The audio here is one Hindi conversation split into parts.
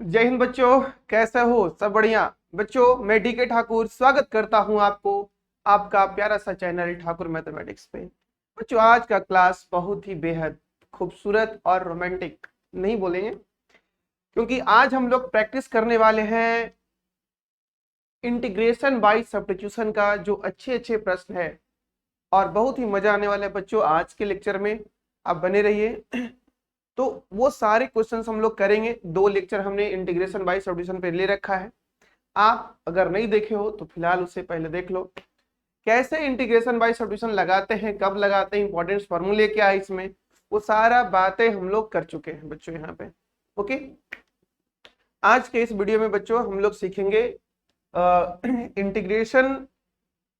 जय हिंद बच्चों। कैसे हो? सब बढ़िया। बच्चों, मैं डीके ठाकुर स्वागत करता हूं आपको आपका प्यारा सा चैनल ठाकुर मैथमेटिक्स पे। बच्चों, आज का क्लास बहुत ही बेहद खूबसूरत और रोमांटिक नहीं बोलेंगे, क्योंकि आज हम लोग प्रैक्टिस करने वाले हैं इंटीग्रेशन बाय सब्स्टिट्यूशन का, जो अच्छे अच्छे प्रश्न है और बहुत ही मजा आने वाला है बच्चों आज के लेक्चर में। आप बने रहिए। तो वो सारे क्वेश्चंस हम लोग करेंगे। 2 लेक्चर हमने इंटीग्रेशन बाय सब्स्टिट्यूशन पे ले रखा है। आप अगर नहीं देखे हो तो फिलहाल उससे पहले देख लो कैसे इंटीग्रेशन बाय सब्स्टिट्यूशन लगाते हैं, कब लगाते हैं, इंपॉर्टेंट फॉर्मूले क्या है इसमें, वो सारा बातें हम लोग कर चुके हैं बच्चों यहाँ पे। ओके, आज के इस वीडियो में बच्चों हम लोग सीखेंगे इंटीग्रेशन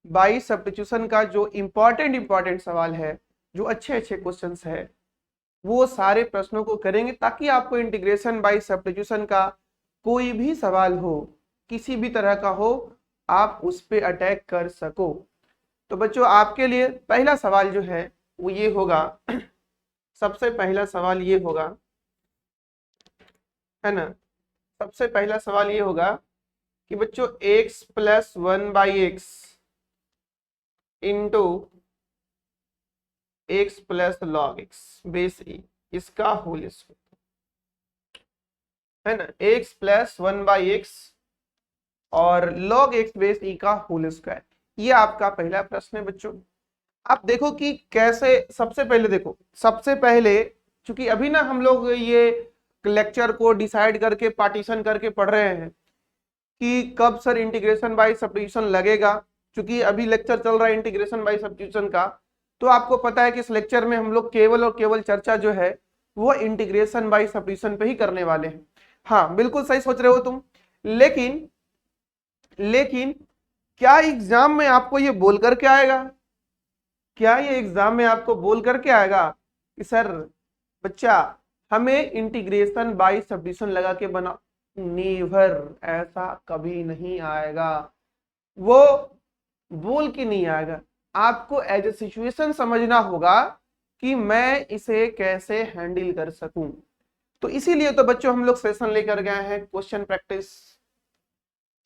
बाय सब्स्टिट्यूशन का जो इंपॉर्टेंट सवाल है, जो अच्छे अच्छे क्वेश्चंस है, वो सारे प्रश्नों को करेंगे ताकि आपको इंटीग्रेशन बाय सब्स्टिट्यूशन का कोई भी सवाल हो, किसी भी तरह का हो, आप उस पे अटैक कर सको। तो बच्चों, आपके लिए पहला सवाल जो है वो ये होगा। सबसे पहला सवाल ये होगा, है ना? सबसे पहला सवाल ये होगा कि बच्चों x plus 1/x into x plus log x base e, इसका होल स्क्वायर, है ना? x प्लस 1/x और log x बेस ई का होल स्क्वायर, ये आपका पहला प्रश्न है बच्चों। आप देखो कि कैसे, सबसे पहले देखो, सबसे पहले चूंकि अभी ना हम लोग ये लेक्चर को डिसाइड करके पार्टीशन करके पढ़ रहे हैं कि कब सर इंटीग्रेशन बाय सब्स्टिट्यूशन लगेगा। चूंकि अभी लेक्चर चल रहा है इंटीग्रेशन बाय सब्स्टिट्यूशन का, तो आपको पता है कि इस लेक्चर में हम लोग केवल और केवल चर्चा जो है वो इंटीग्रेशन बाय सब्स्टिट्यूशन पे ही करने वाले हैं। हाँ, बिल्कुल सही सोच रहे हो तुम। लेकिन लेकिन क्या एग्जाम में आपको ये बोल करके आएगा, क्या ये एग्जाम में आपको बोल करके आएगा कि सर बच्चा हमें इंटीग्रेशन बाय सब्स्टिट्यूशन लगा के बना? नेवर, ऐसा कभी नहीं आएगा। वो बोल के नहीं आएगा। आपको एज ए सिचुएशन समझना होगा कि मैं इसे कैसे हैंडल कर सकूं। तो इसीलिए तो बच्चों हम लोग सेशन लेकर गए हैं, question practice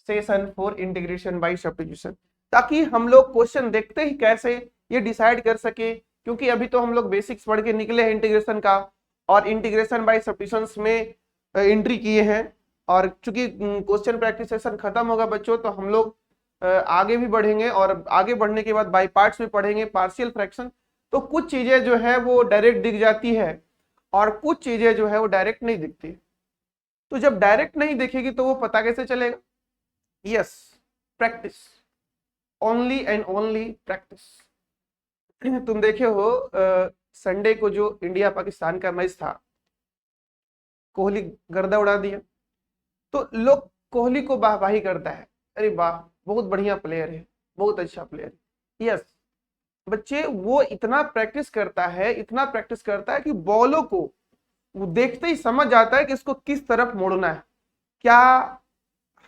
session for integration by substitution, ताकि हम लोग क्वेश्चन देखते ही कैसे ये डिसाइड कर सके। क्योंकि अभी तो हम लोग बेसिक्स पढ़ के निकले हैं इंटीग्रेशन का, और इंटीग्रेशन बाय सब्स्टिट्यूशन में एंट्री किए हैं। और चूंकि क्वेश्चन प्रैक्टिस सेशन खत्म होगा बच्चों, तो हम लोग आगे भी बढ़ेंगे, और आगे बढ़ने के बाद बाय पार्ट्स में पढ़ेंगे पार्शियल फ्रैक्शन। तो कुछ चीजें जो है वो डायरेक्ट दिख जाती है और कुछ चीजें जो है वो डायरेक्ट नहीं दिखती। तो जब डायरेक्ट नहीं दिखेगी तो वो पता कैसे चलेगा? Yes, practice, only and only practice. तुम देखे हो संडे को जो इंडिया पाकिस्तान का मैच था, कोहली गर्दा उड़ा दिया, तो लोग कोहली को वाहवाही करता है, अरे वाह बहुत बढ़िया प्लेयर है, बहुत अच्छा प्लेयर है। यस बच्चे, वो इतना प्रैक्टिस करता है, इतना प्रैक्टिस करता है कि बॉलों को वो देखते ही समझ जाता है कि इसको किस तरफ मोड़ना है। क्या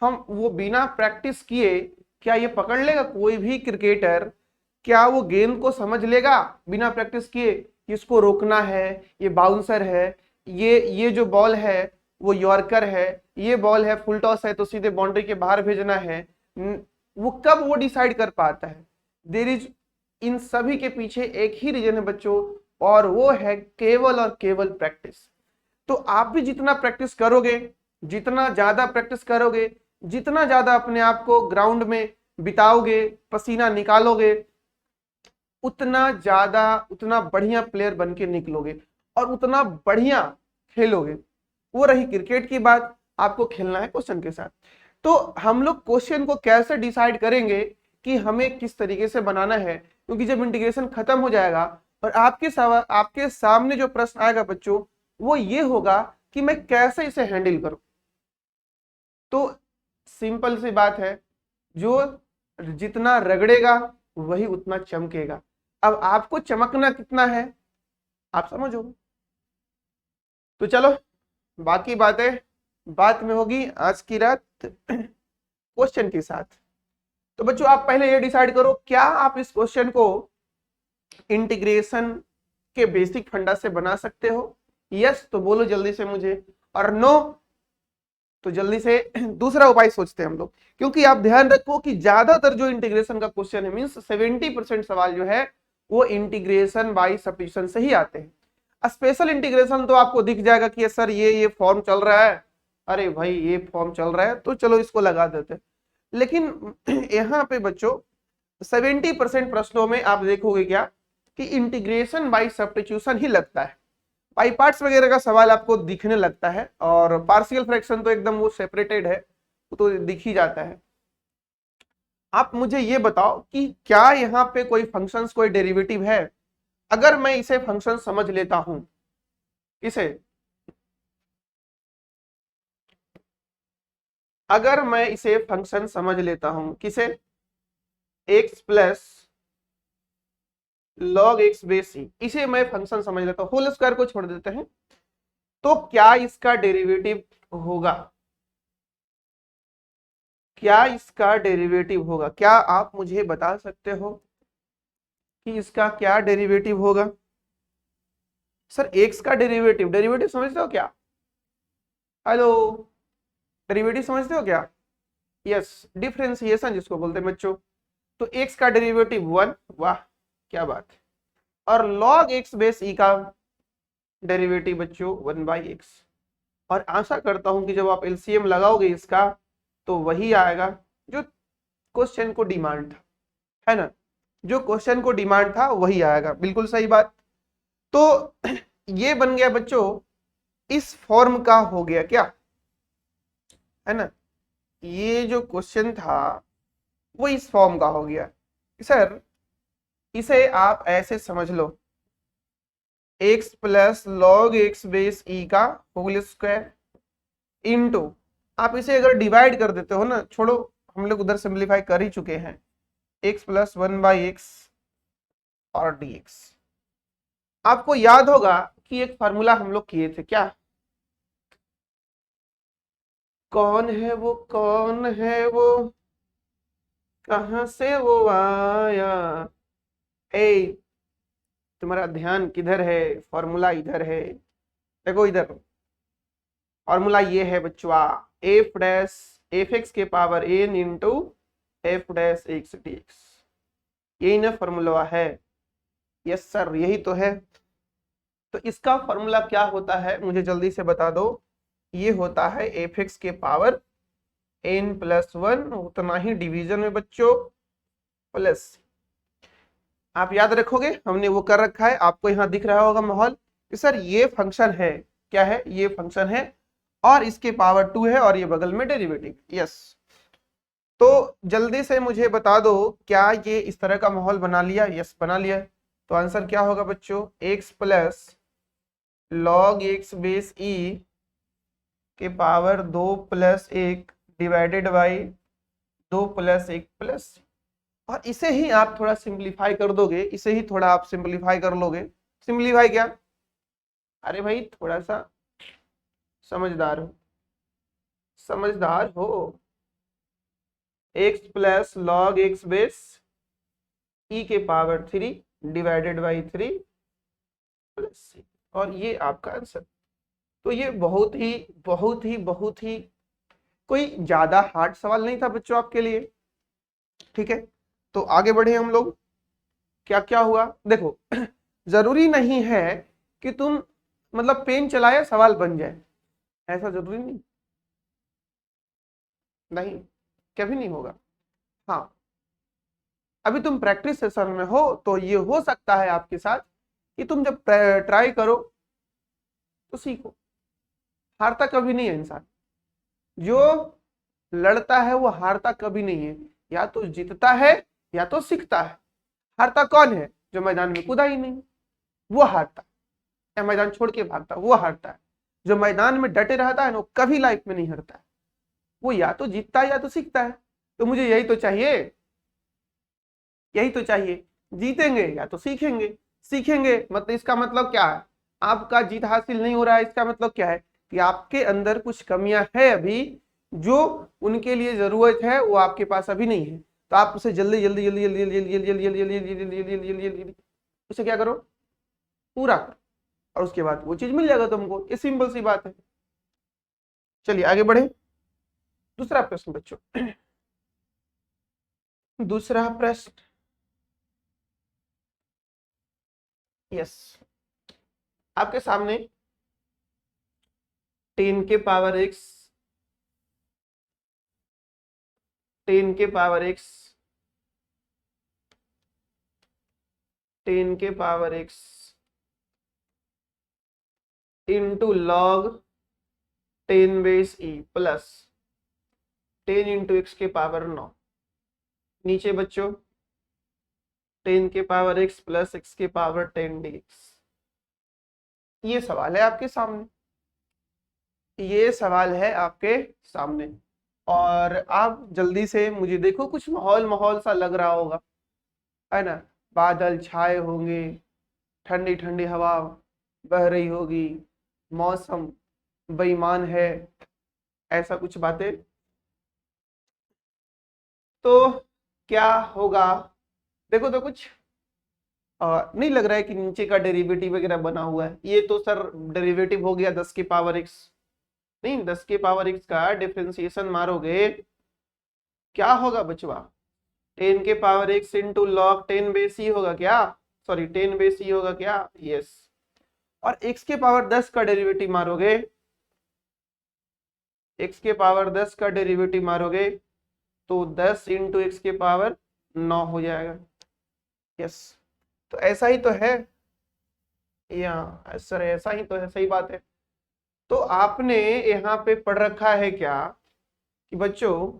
हम वो बिना प्रैक्टिस किए क्या ये पकड़ लेगा? कोई भी क्रिकेटर क्या वो गेंद को समझ लेगा बिना प्रैक्टिस किए कि इसको रोकना है, ये बाउंसर है, ये जो बॉल है वो यॉर्कर है, ये बॉल है फुल टॉस है तो सीधे बाउंड्री के बाहर भेजना है? वो कब वो डिसाइड कर पाता है? देयर इज, इन सभी के पीछे एक ही रीजन है बच्चों, और वो है केवल और केवल प्रैक्टिस। तो आप भी जितना प्रैक्टिस करोगे, जितना ज्यादा प्रैक्टिस करोगे, जितना ज्यादा अपने आप को ग्राउंड में बिताओगे, पसीना निकालोगे, उतना ज्यादा, उतना बढ़िया प्लेयर बन के निकलोगे और उतना बढ़िया खेलोगे। वो रही क्रिकेट की बात, आपको खेलना है क्वेश्चन के साथ। तो हम लोग क्वेश्चन को कैसे डिसाइड करेंगे कि हमें किस तरीके से बनाना है? क्योंकि जब इंटीग्रेशन खत्म हो जाएगा और आपके सामने जो प्रश्न आएगा बच्चों, वो ये होगा कि मैं कैसे इसे हैंडल करूं। तो सिंपल सी बात है, जो जितना रगड़ेगा वही उतना चमकेगा। अब आपको चमकना कितना है आप समझो। तो चलो, बाकी बातें बात में होगी आज की रात क्वेश्चन के साथ। तो बच्चों, आप पहले ये डिसाइड करो, क्या आप इस क्वेश्चन को इंटीग्रेशन के बेसिक फंडा से बना सकते हो? यस तो बोलो जल्दी से मुझे, और नो तो जल्दी से दूसरा उपाय सोचते हैं हम लोग, क्योंकि आप ध्यान रखो कि ज्यादातर जो इंटीग्रेशन का क्वेश्चन है मींस 70% सवाल जो है वो इंटीग्रेशन बाय सब्स्टिट्यूशन से ही आते हैं। स्पेशल इंटीग्रेशन तो आपको दिख जाएगा कि सर ये फॉर्म चल रहा है, अरे भाई ये फॉर्म चल रहा है तो चलो इसको लगा देते हैं। लेकिन यहाँ पे बच्चों 70% प्रश्नों में आप देखोगे क्या कि इंटीग्रेशन बाय सब्स्टिट्यूशन ही लगता है, बाई पार्ट्स वगैरह का सवाल आपको दिखने लगता है, और पार्शियल फ्रैक्शन तो एकदम वो सेपरेटेड है, वो तो दिख ही जाता है। आप मुझे ये बताओ कि क्या यहाँ पे कोई फंक्शंस कोई डेरिवेटिव है? अगर मैं इसे फंक्शन समझ लेता हूं, इसे अगर मैं इसे फंक्शन समझ लेता हूं, किसे? x plus log x base c, इसे मैं फंक्शन समझ लेता हूं, होल स्क्वायर को छोड़ देते हैं, तो क्या इसका डेरिवेटिव होगा? क्या इसका डेरिवेटिव होगा? क्या आप मुझे बता सकते हो कि इसका क्या डेरिवेटिव होगा? सर x का डेरिवेटिव, डेरिवेटिव समझते हो क्या? हेलो, डेरिवेटिव समझते हो क्या? यस, डिफरेंशिएशन जिसको बोलते हैं बच्चों। तो x का डेरिवेटिव 1, वाह क्या बात है, और log x बेस e का डेरिवेटिव बच्चों 1/x, और आशा करता हूं कि जब आप एलसीएम लगाओगे इसका तो वही आएगा जो क्वेश्चन को डिमांड था, है ना? जो क्वेश्चन को डिमांड था वही आएगा, बिल्कुल सही बात। तो ये बन गया बच्चों, इस फॉर्म का हो गया क्या, है ना? ये जो क्वेश्चन था वो इस फॉर्म का हो गया। सर इसे आप ऐसे समझ लो, x plus log x base e का होल स्क्वायर इनटू, आप इसे अगर डिवाइड कर देते हो ना, छोड़ो हम लोग उधर सिंप्लीफाई कर ही चुके हैं, x प्लस 1/x और dx। आपको याद होगा कि एक फार्मूला हम लोग किए थे क्या? कौन है वो, कौन है वो, कहां से वो आया? ए, तुम्हारा ध्यान किधर है? फॉर्मूला इधर है, देखो इधर। फॉर्मूला ये है बच्चों, एफ डैश एफ एक्स के power N into F dash X D X, यही ना फॉर्मूला है? यस सर यही तो है। तो इसका फॉर्मूला क्या होता है मुझे जल्दी से बता दो। ये होता है एफ एक्स के पावर एन प्लस 1, उतना ही डिवीजन में बच्चों प्लस, आप याद रखोगे हमने वो कर रखा है, आपको यहाँ दिख रहा होगा माहौल कि सर ये फंक्शन है, क्या है? ये फंक्शन है और इसके पावर 2 है और ये बगल में डेरिवेटिव। यस, तो जल्दी से मुझे बता दो क्या ये इस तरह का माहौल बना लिया? यस बना लिया। तो आंसर क्या होगा बच्चों? x plus log x base e के power 2 plus 1 divided by 2 plus 1 plus, और इसे ही आप थोड़ा सिंप्लीफाई कर दोगे, इसे ही थोड़ा आप सिंप्लीफाई कर लोगे। सिंप्लीफाई क्या? अरे भाई थोड़ा सा समझदार हो, समझदार हो। x plus log x base e के पावर 3 डिवाइडेड बाई 3 प्लस, और ये आपका आंसर। तो ये बहुत ही बहुत ही बहुत ही कोई ज्यादा हार्ड सवाल नहीं था बच्चों आपके लिए, ठीक है? तो आगे बढ़े हम लोग। क्या क्या हुआ देखो, जरूरी नहीं है कि तुम मतलब पेन चलाए सवाल बन जाए, ऐसा जरूरी नहीं, नहीं कभी नहीं होगा। हाँ, अभी तुम प्रैक्टिस सेशन में हो तो ये हो सकता है आपके साथ कि तुम जब ट्राई करो तो सीखो। हारता कभी नहीं है इंसान, जो लड़ता है वो हारता कभी नहीं है, या तो जीतता है या तो सीखता है। हारता कौन है? जो मैदान में कूदा ही नहीं, वो हारता है, या मैदान छोड़ के भागता वो हारता है। जो मैदान में डटे रहता है ना वो कभी लाइफ में नहीं हारता है, वो या तो जीतता है या तो सीखता है। तो मुझे यही तो चाहिए, यही तो चाहिए, जीतेंगे या तो सीखेंगे। सीखेंगे मतलब इसका मतलब क्या है? आपका जीत हासिल नहीं हो रहा है, इसका मतलब क्या है कि आपके अंदर कुछ कमियां है अभी, जो उनके लिए जरूरत है वो आपके पास अभी नहीं है। तो आप उसे जल्दी जल्दी जल्दी जल्दी जल्दी जल्दी जल्दी जल्दी जल्दी जल्दी जल्दी जल्दी जल्दी उसे क्या करो, पूरा करो, और उसके बाद वो चीज मिल जाएगा तुमको। ये सिंपल सी बात है। चलिए आगे बढ़े। दूसरा प्रश्न बच्चों, दूसरा प्रश्न, यस, आपके सामने 10 के पावर x, 10 के पावर x, 10 के power x into log 10 base e plus 10 into x के पावर 9। नीचे बच्चों 10 के पावर x प्लस एक्स के पावर 10 dx। ये सवाल है आपके सामने, ये सवाल है आपके सामने। और आप जल्दी से मुझे देखो, कुछ माहौल माहौल सा लग रहा होगा, है ना, बादल छाए होंगे, ठंडी ठंडी हवा बह रही होगी, मौसम बेईमान है, ऐसा कुछ बातें। तो क्या होगा, देखो तो कुछ नहीं लग रहा है कि नीचे का डेरिवेटिव वगैरह बना हुआ है। ये तो सर डेरिवेटिव हो गया 10 के पावर x, नहीं 10 के पावर x का डिफरेंशिएशन मारोगे क्या होगा बचवा, 10 के power x into log 10 base e होगा क्या, सॉरी 10 बेस e होगा क्या, यस। और x के पावर 10 का डेरिवेटिव मारोगे, x के पावर 10 का डेरिवेटिव मारोगे तो 10 इंटू एक्स के पावर 9 हो जाएगा, यस। तो ऐसा ही तो है, या सर ऐसा ही तो है, सही बात है। तो आपने यहाँ पे पढ़ रखा है क्या कि बच्चों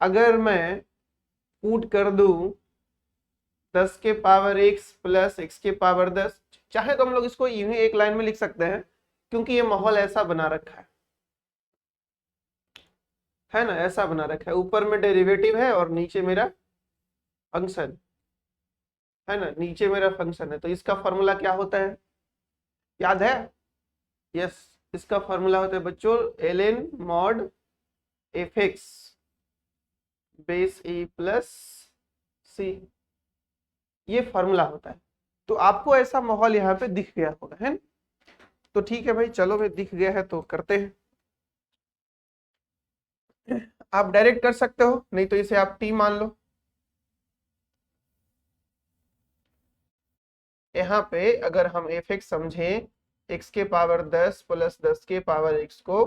अगर मैं पुट कर दूं 10 के पावर x प्लस एक्स के पावर 10, चाहे तो हम लोग इसको यूं ही एक लाइन में लिख सकते हैं, क्योंकि ये माहौल ऐसा बना रखा है ना, ऐसा बना रखा है, ऊपर में डेरिवेटिव है और नीचे मेरा फंक्शन है ना, नीचे मेरा फंक्शन है। तो इसका फॉर्मूला क्या होता है, याद है, यस, इसका फॉर्मूला होता है बच्चों ln mod fx base e plus c, ये फॉर्मूला होता है। तो आपको ऐसा माहौल यहाँ पे दिख गया होगा, है ना? तो ठीक है भाई, चलो भाई, दिख गया है तो करते हैं। आप डायरेक्ट कर सकते हो, नहीं तो इसे आप टी मान लो। यहाँ पे अगर हम fx समझें x के पावर 10 प्लस 10 के पावर x को,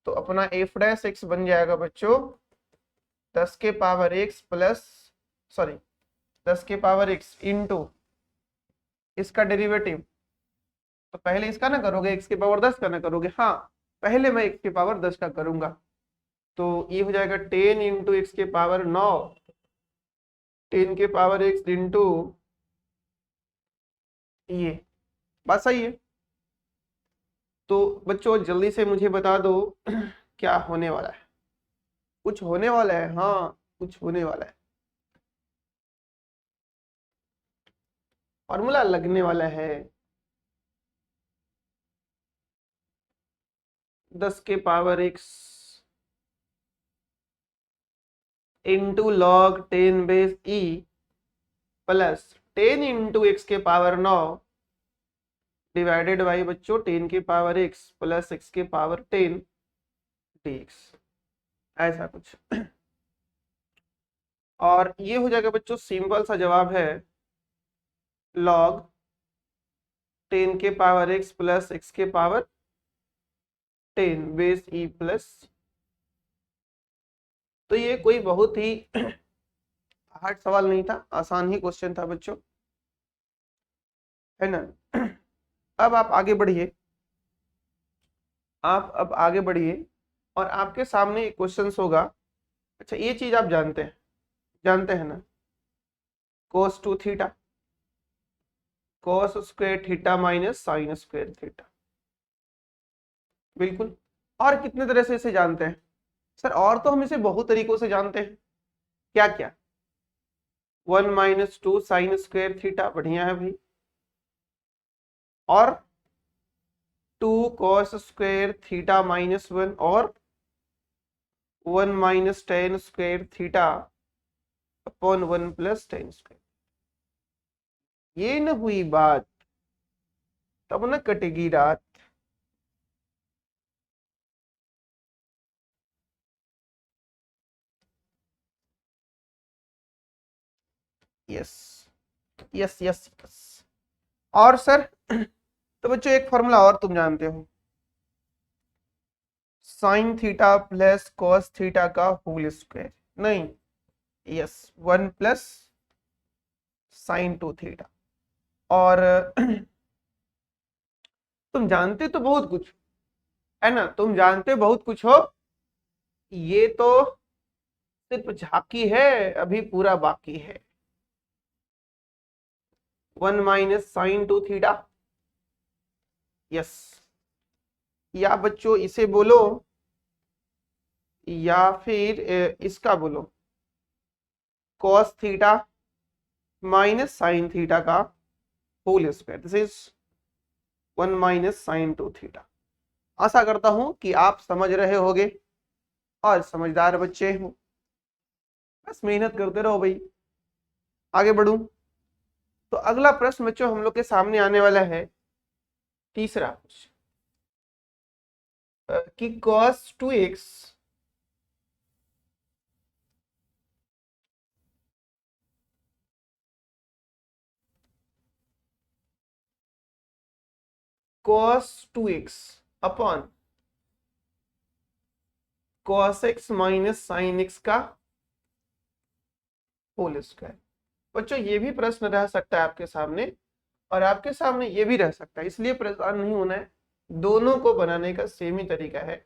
तो अपना f डैश x बन जाएगा बच्चों 10 के पावर x प्लस, सॉरी 10 के पावर x इंटू इसका डेरिवेटिव। तो पहले इसका ना करोगे, x के पावर 10 का ना करोगे, हाँ पहले मैं x के पावर 10 का करूंगा। तो ये हो जाएगा 10 इंटू एक्स के पावर 9, 10 के पावर x इंटू ये, बात सही है। तो बच्चों जल्दी से मुझे बता दो क्या होने वाला है, कुछ होने वाला है, हाँ कुछ होने वाला है, फॉर्मूला लगने वाला है 10 के power x into log 10 base e plus 10 into x के पावर 9 डिवाइडेड बाई बच्चों 10 के पावर x प्लस एक्स के पावर 10 dx, ऐसा कुछ। और ये हो जाएगा बच्चों, सिंपल सा जवाब है लॉग 10 के पावर x प्लस एक्स के पावर 10 बेस e प्लस। तो ये कोई बहुत ही हार्ड सवाल नहीं था, आसान ही क्वेश्चन था बच्चों, है ना। अब आप आगे बढ़िए, आप अब आगे बढ़िए और आपके सामने एक क्वेश्चन होगा। अच्छा ये चीज आप जानते हैं ना, cos 2 theta, cos square theta minus sine square theta, बिल्कुल। और कितने तरह से इसे जानते हैं सर, और तो हम इसे बहुत तरीकों से जानते हैं, क्या क्या, 1 माइनस 2 साइन स्क्वायर थीटा, बढ़िया है भाई, और 2 cos स्क्वायर थीटा माइनस 1, और 1 minus ten square theta upon 1 plus ten square. ये न हुई बात, तब न कटेगी रात। Yes yes yes yes. और सर तो बच्चों एक फॉर्मूला और तुम जानते हो, sine theta plus cos theta का होल स्क्वायर, नहीं यस 1 प्लस साइन 2 थीटा। और तुम जानते तो बहुत कुछ है ना, तुम जानते बहुत कुछ हो, ये तो सिर्फ झांकी है, अभी पूरा बाकी है। 1 माइनस साइन 2 थीटा, यस, या बच्चों इसे बोलो या फिर इसका बोलो cos theta minus sine theta का whole square, this is 1 minus sine 2 theta. आशा करता हूं कि आप समझ रहे होगे और समझदार बच्चे हो, बस मेहनत करते रहो भाई। आगे बढ़ूं तो अगला प्रश्न बच्चों हम लोग के सामने आने वाला है तीसरा कि cos 2x cos 2x upon cos x minus sine x का होल स्क्वायर। बच्चों ये भी प्रश्न रह सकता है आपके सामने और आपके सामने ये भी रह सकता है, इसलिए परेशान नहीं होना है, दोनों को बनाने का सेम ही तरीका है।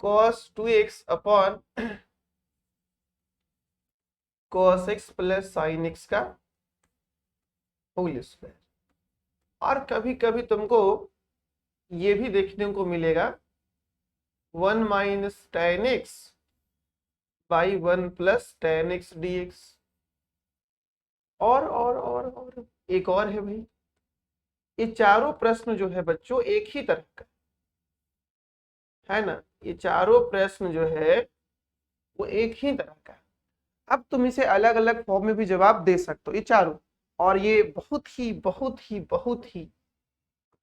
cos 2x upon cos x plus sine x का होल स्क्वायर। और कभी कभी तुमको ये भी देखने को मिलेगा 1 minus tan x by 1 plus tan x dx। और एक और है भाई, ये चारों प्रश्न जो है बच्चों एक ही तरह का है ना, ये चारों प्रश्न जो है वो एक ही तरह का। अब तुम इसे अलग अलग फॉर्म में भी जवाब दे सकते हो, ये चारों। और ये बहुत ही बहुत ही बहुत ही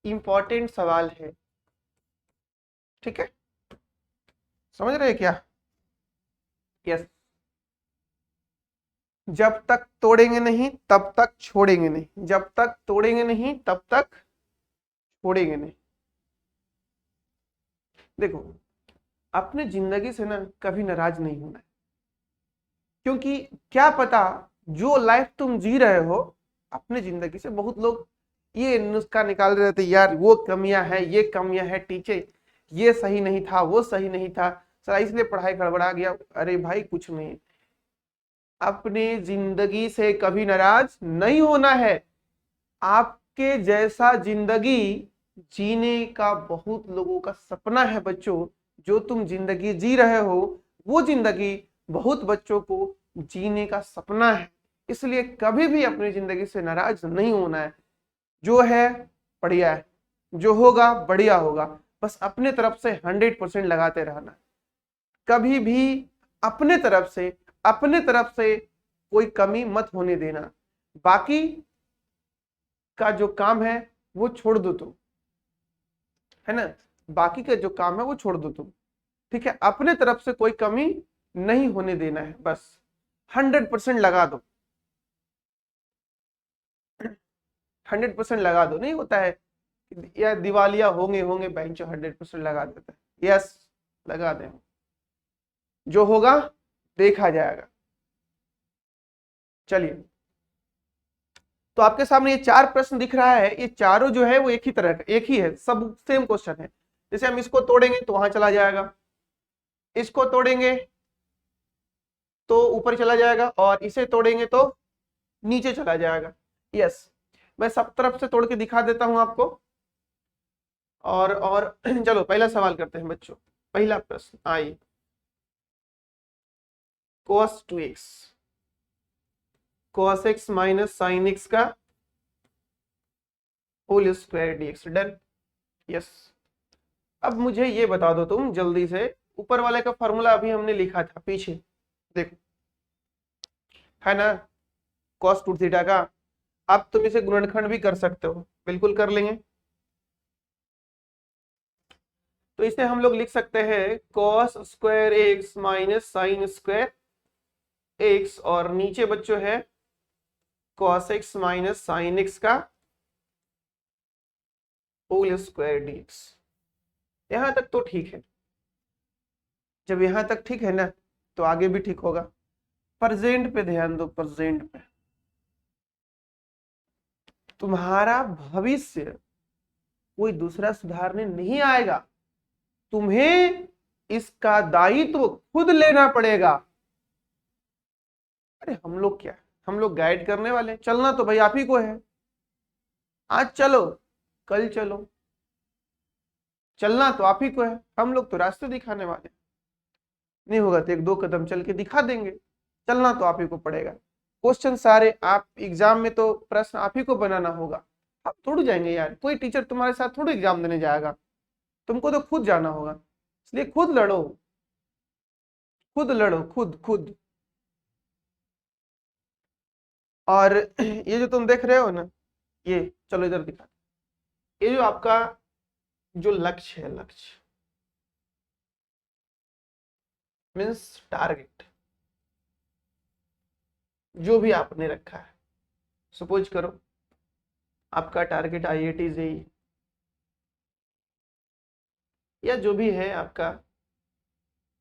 इंपॉर्टेंट सवाल है, ठीक है, समझ रहे क्या? यस, जब तक तोड़ेंगे नहीं तब तक छोड़ेंगे नहीं, जब तक तोड़ेंगे नहीं तब तक छोड़ेंगे नहीं। देखो अपने जिंदगी से ना कभी नाराज नहीं होना है, क्योंकि क्या पता जो लाइफ तुम जी रहे हो अपने जिंदगी से बहुत लोग ये नुस्खा निकाल रहे थे, यार वो कमियां हैं, ये कमियां हैं, टीचर ये सही नहीं था, वो सही नहीं था सर, इसलिए पढ़ाई गड़बड़ा गया। अरे भाई कुछ नहीं, अपने जिंदगी से कभी नाराज नहीं होना है। आपके जैसा जिंदगी जीने का बहुत लोगों का सपना है बच्चों, जो तुम जिंदगी जी रहे हो वो जिंदगी बहुत बच्चों को जीने का सपना है। इसलिए कभी भी अपनी जिंदगी से नाराज नहीं होना है, जो है बढ़िया है, जो होगा बढ़िया होगा, बस अपने तरफ से 100% लगाते रहना, कभी भी अपने तरफ से कोई कमी मत होने देना। बाकी का जो काम है वो छोड़ दो तुम, है ना, बाकी का जो काम है वो छोड़ दो तुम, ठीक है, अपने तरफ से कोई कमी नहीं होने देना है, बस 100% लगा दो, 100% लगा दो। नहीं होता है या दिवालिया होंगे होंगे बेंचो 100% लगा देता है, यस लगा दे, जो होगा देखा जाएगा। चलिए, तो आपके सामने ये चार प्रश्न दिख रहा है, ये चारों जो है वो एक ही तरह का, एक ही है, सब सेम क्वेश्चन है। जैसे हम इसको तोड़ेंगे तो वहां चला जाएगा, इसको तोड़ेंगे तो ऊपर चला जाएगा, और इसे तोड़ेंगे तो नीचे चला जाएगा। यस, मैं सब तरफ से तोड़ के दिखा देता हूं आपको। और चलो पहला सवाल करते हैं बच्चों, पहला प्रश्न I cos 2x cos x minus sine x का whole square dx, done. Yes, अब मुझे ये बता दो तुम जल्दी से, ऊपर वाले का फॉर्मूला अभी हमने लिखा था पीछे, देखो है ना, cos 2 थीटा का। अब तुम इसे गुणनखंड भी कर सकते हो, बिल्कुल कर लेंगे। तो इसे हम लोग लिख सकते हैं cos square x minus sine square x और नीचे बच्चों है cos x minus sine x का होल स्क्वायर dx। यहां तक तो ठीक है। जब यहां तक ठीक है ना तो आगे भी ठीक होगा। प्रेजेंट पे ध्यान दो, प्रेजेंट पे तुम्हारा भविष्य कोई दूसरा सुधारने नहीं आएगा, तुम्हें इसका दायित्व खुद लेना पड़ेगा। अरे हम लोग क्या, हम लोग गाइड करने वाले, चलना तो भाई आप ही को है। आज चलो कल चलो, चलना तो आप ही को है, हम लोग तो रास्ते दिखाने वाले। नहीं होगा तो एक दो कदम चल के दिखा देंगे, चलना तो आप ही को पड़ेगा। क्वेश्चन सारे आप एग्जाम में तो प्रश्न आप ही को बनाना होगा, आप थोड़ी जाएंगे यार, कोई टीचर तुम्हारे साथ थोड़ी एग्जाम देने जाएगा, तुमको तो खुद जाना होगा। इसलिए खुद लड़ो, खुद लड़ो, खुद खुद। और ये जो तुम देख रहे हो ना, ये चलो इधर दिखा, ये जो आपका जो लक्ष्य है, लक्ष्य मीन्स टारगेट, जो भी आपने रखा है, सपोज करो आपका टारगेट IIT जेईई या जो भी है आपका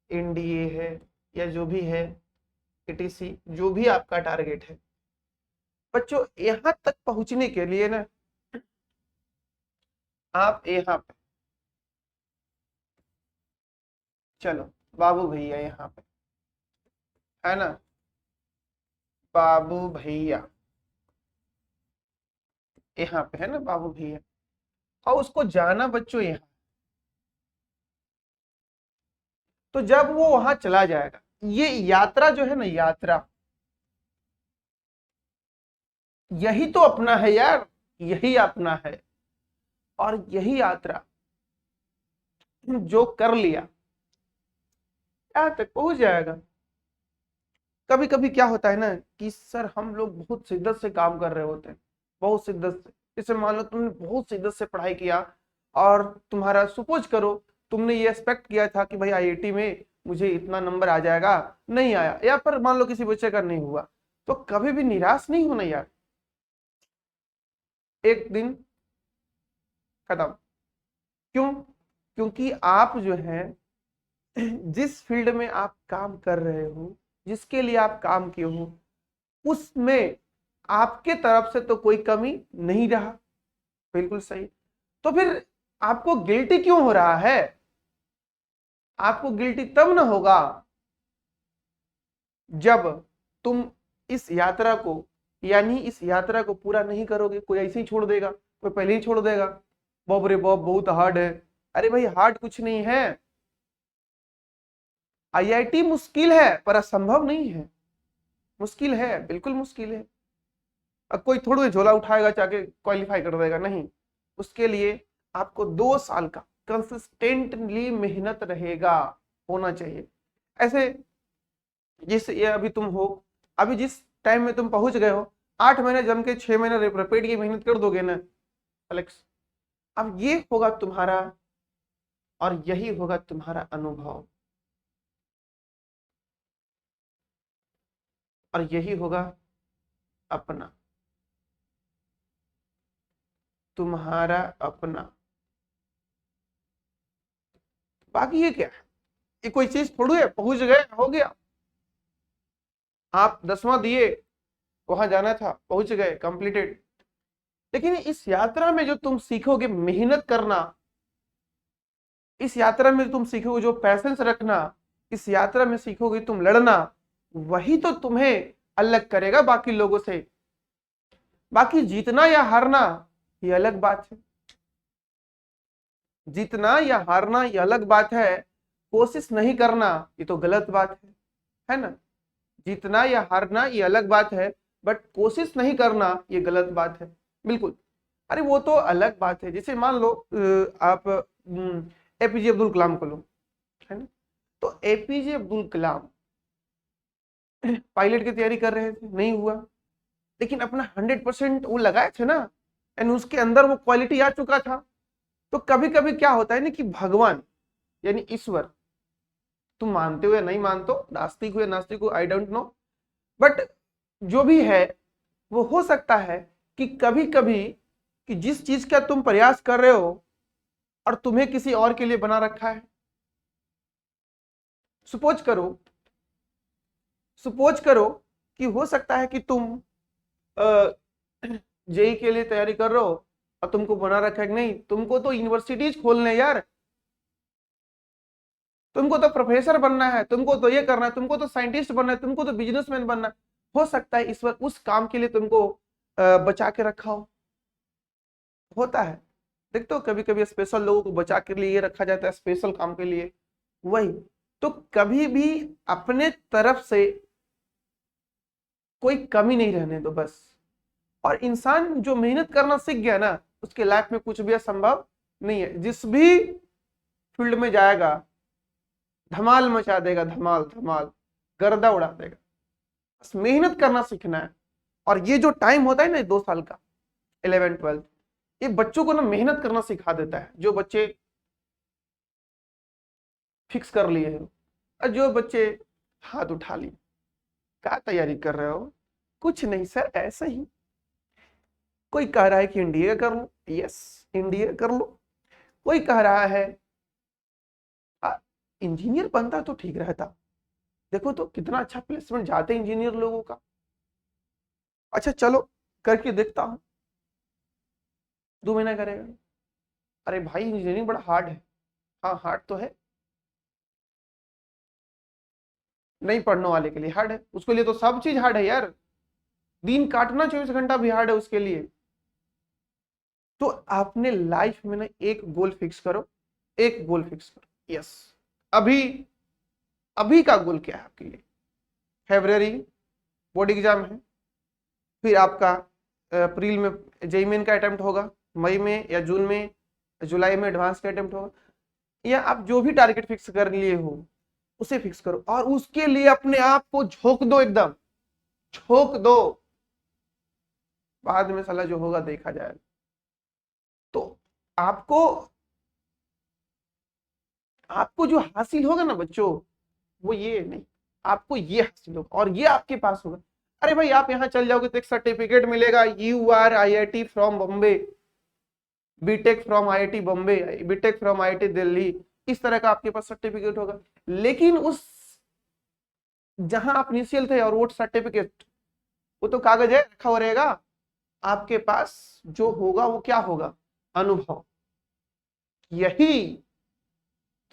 NDA है या जो भी है ATC, जो भी आपका टारगेट है बच्चों, यहां तक पहुंचने के लिए ना आप यहाँ पे चलो, बाबू भैया यहाँ पे है ना, बाबू भैया यहाँ पे है ना, बाबू भैया, और उसको जाना बच्चों यहाँ। तो जब वो वहां चला जाएगा, ये यात्रा जो है ना, यात्रा यही तो अपना है यार, यही अपना है। और यही यात्रा जो कर लिया यहाँ तक पहुंच जाएगा। कभी कभी क्या होता है ना कि सर हम लोग बहुत शिद्दत से काम कर रहे होते हैं, बहुत शिद्दत से। जैसे मान लो तुमने बहुत शिद्दत से पढ़ाई किया और तुम्हारा सपोज करो तुमने ये एक्सपेक्ट किया था कि भाई IIT में मुझे इतना नंबर आ जाएगा, नहीं आया, या फिर मान लो किसी बच्चे का नहीं हुआ, तो कभी भी निराश नहीं होना यार। एक दिन खत्म। क्यों? क्योंकि आप जो है जिस फील्ड में आप काम कर रहे हो, जिसके लिए आप काम किए हो, उसमें आपके तरफ से तो कोई कमी नहीं रहा। बिल्कुल सही। तो फिर आपको गिल्टी क्यों हो रहा है? आपको गिल्टी तब ना होगा जब तुम इस यात्रा को, यानी इस यात्रा को पूरा नहीं करोगे। कोई ऐसे ही छोड़ देगा, कोई पहले ही छोड़ देगा, बाप रे बाप बहुत हार्ड है। अरे भाई हार्ड कुछ नहीं है, IIT मुश्किल है पर असंभव नहीं है। मुश्किल है, बिल्कुल मुश्किल है। अब कोई थोड़ी झोला उठाएगा जाके क्वालिफाई कर देगा, नहीं। उसके लिए आपको 2 साल का कंसिस्टेंटली मेहनत रहेगा, होना चाहिए। ऐसे जिस ये अभी तुम हो, अभी जिस टाइम में तुम पहुंच गए हो, 8 महीने जम के 6 महीने रिपीट की मेहनत कर दोगे ना अलेक्स, अब ये होगा तुम्हारा, और यही होगा तुम्हारा अनुभव, और यही होगा अपना, तुम्हारा अपना। बाकी ये क्या है, ये कोई चीज थोड़ी है, पहुंच गए हो गया। आप 10वां दिए, वहां जाना था, पहुंच गए, कंप्लीटेड। लेकिन इस यात्रा में जो तुम सीखोगे मेहनत करना, इस यात्रा में तुम सीखोगे जो पैशंस रखना, इस यात्रा में सीखोगे तुम लड़ना, वही तो तुम्हें अलग करेगा बाकी लोगों से। बाकी जीतना या हारना ये अलग बात है, जीतना या हारना ये अलग बात है, कोशिश नहीं करना ये तो गलत बात है ना। जीतना या हारना ये अलग बात है, बट कोशिश नहीं करना ये गलत बात है, बिल्कुल। अरे वो तो अलग बात है। जैसे मान लो आप APJ अब्दुल कलाम को लो, है ना। तो APJ अब्दुल कलाम पायलट की तैयारी कर रहे थे, नहीं हुआ, लेकिन अपना 100% वो लगाए थे ना, एंड उसके अंदर वो क्वालिटी आ चुका था। तो कभी कभी क्या होता है ना कि भगवान यानी ईश्वर, तुम मानते हो या नहीं मानते हो, नास्तिक हो या नास्तिक हो, आई डोंट नो, बट जो भी है वो हो सकता है कि कभी कभी कि जिस चीज का तुम प्रयास कर रहे हो और तुम्हें किसी और के लिए बना रखा है। सपोज करो कि हो सकता है कि तुम जेई के लिए तैयारी कर रहे हो और तुमको बना रखा है कि नहीं, तुमको तो यूनिवर्सिटीज खोलने यार, तुमको तो प्रोफेसर बनना है, तुमको तो ये करना है, तुमको तो साइंटिस्ट बनना है, तुमको तो बिजनेसमैन बनना है। हो सकता है इस वक्त उस काम के लिए तुमको बचा के रखा हो। होता है, देखते हो कभी कभी स्पेशल लोगों को बचा के लिए रखा जाता है, स्पेशल काम के लिए। वही तो, कभी भी अपने तरफ से कोई कमी नहीं रहने दो बस। और इंसान जो मेहनत करना सीख गया ना, उसके लाइफ में कुछ भी असंभव नहीं है। जिस भी फील्ड में जाएगा धमाल मचा देगा, धमाल धमाल गर्दा उड़ा देगा। बस मेहनत करना सीखना है। और ये जो टाइम होता है ना 2 साल का, 11th-12th, ये बच्चों को ना मेहनत करना सिखा देता है। जो बच्चे फिक्स कर लिए हैं और जो बच्चे हाथ उठा लिए, क्या तैयारी कर रहे हो? कुछ नहीं सर, ऐसा ही। कोई कह रहा है कि एनडीए कर लो, यस एनडीए कर लो। कोई कह रहा है इंजीनियर बनता तो ठीक रहता, देखो तो कितना अच्छा प्लेसमेंट जाते इंजीनियर लोगों का। अच्छा चलो करके देखता हूं, 2 महीना करेगा। अरे भाई इंजीनियरिंग बड़ा हार्ड है। हाँ हार्ड तो है, नहीं पढ़ने वाले के लिए हार्ड है, उसके लिए तो सब चीज हार्ड है यार। दिन काटना 24 घंटा भी हार्ड है उसके लिए। तो आपने लाइफ में ना एक गोल फिक्स करो, एक गोल फिक्स करो। यस, अभी अभी का गोल क्या है आपके लिए? फरवरी बोर्ड एग्जाम है, फिर आपका अप्रैल में जेईई मेन का अटेम्प्ट होगा, मई में या जून में, जुलाई में एडवांस का अटेम्प्ट होगा। या आप जो भी टारगेट फिक्स कर लिए हो उसे फिक्स करो और उसके लिए अपने आप को झोंक दो, एकदम झोंक दो। बाद में साला जो होगा देखा जाएगा। तो आपको आपको जो हासिल होगा ना बच्चों, वो ये नहीं, आपको ये हासिल होगा और ये आपके पास होगा। अरे भाई आप यहाँ चल जाओगे तो एक सर्टिफिकेट मिलेगा, you are IIT from Bombay, BTech from IIT Bombay, BTech from IIT Delhi, इस तरह का आपके पास सर्टिफिकेट होगा। लेकिन उस जहां आप इनिशियल थे और वो सर्टिफिकेट, वो तो कागज है, रखा हुआ रहेगा। आपके पास जो होगा वो क्या होगा? अनुभव। यही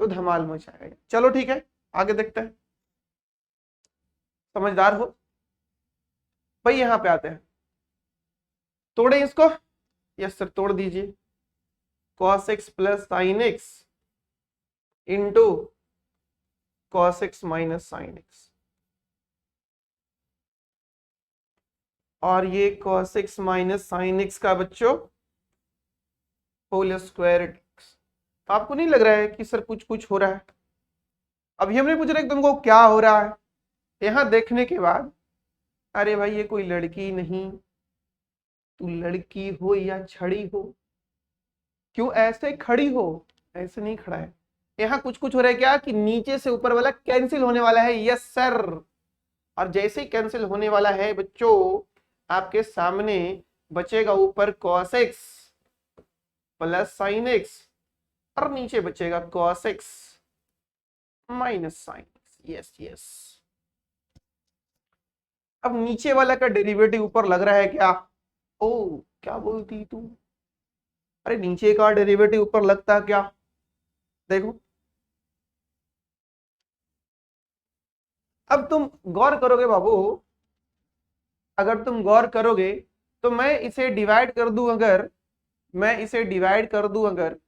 तो धमाल मचाएगा। चलो ठीक है, आगे देखते हैं। समझदार हो भाई। यहां पे आते हैं, तोड़े इसको। यस सर, तोड़ दीजिए। cos x plus sine x into cos x minus sine x, और ये cos x minus sine x का बच्चों होल स्क्वायर एक्स। तो आपको नहीं लग रहा है कि सर कुछ कुछ हो रहा है? अभी हमने पूछ रहे तुमको क्या हो रहा है, यहां देखने के बाद अरे भाई ये कोई लड़की नहीं, तू लड़की हो या छड़ी हो, क्यों ऐसे खड़ी हो? ऐसे नहीं खड़ा है। यहाँ कुछ कुछ हो रहा है क्या कि नीचे से ऊपर वाला कैंसिल होने वाला है। यस सर, और जैसे ही कैंसिल होने वाला है बच्चों, आपके सामने बचेगा ऊपर cos x plus sine x और नीचे बचेगा cos x minus sine x। Yes yes, अब नीचे वाला का डेरिवेटिव ऊपर लग रहा है क्या? ओ क्या बोलती तू? अरे नीचे का डेरिवेटिव ऊपर लगता क्या? देखो, अब तुम गौर करोगे बाबू, अगर तुम गौर करोगे तो मैं इसे डिवाइड कर दूं, अगर मैं इसे डिवाइड कर दूं, अगर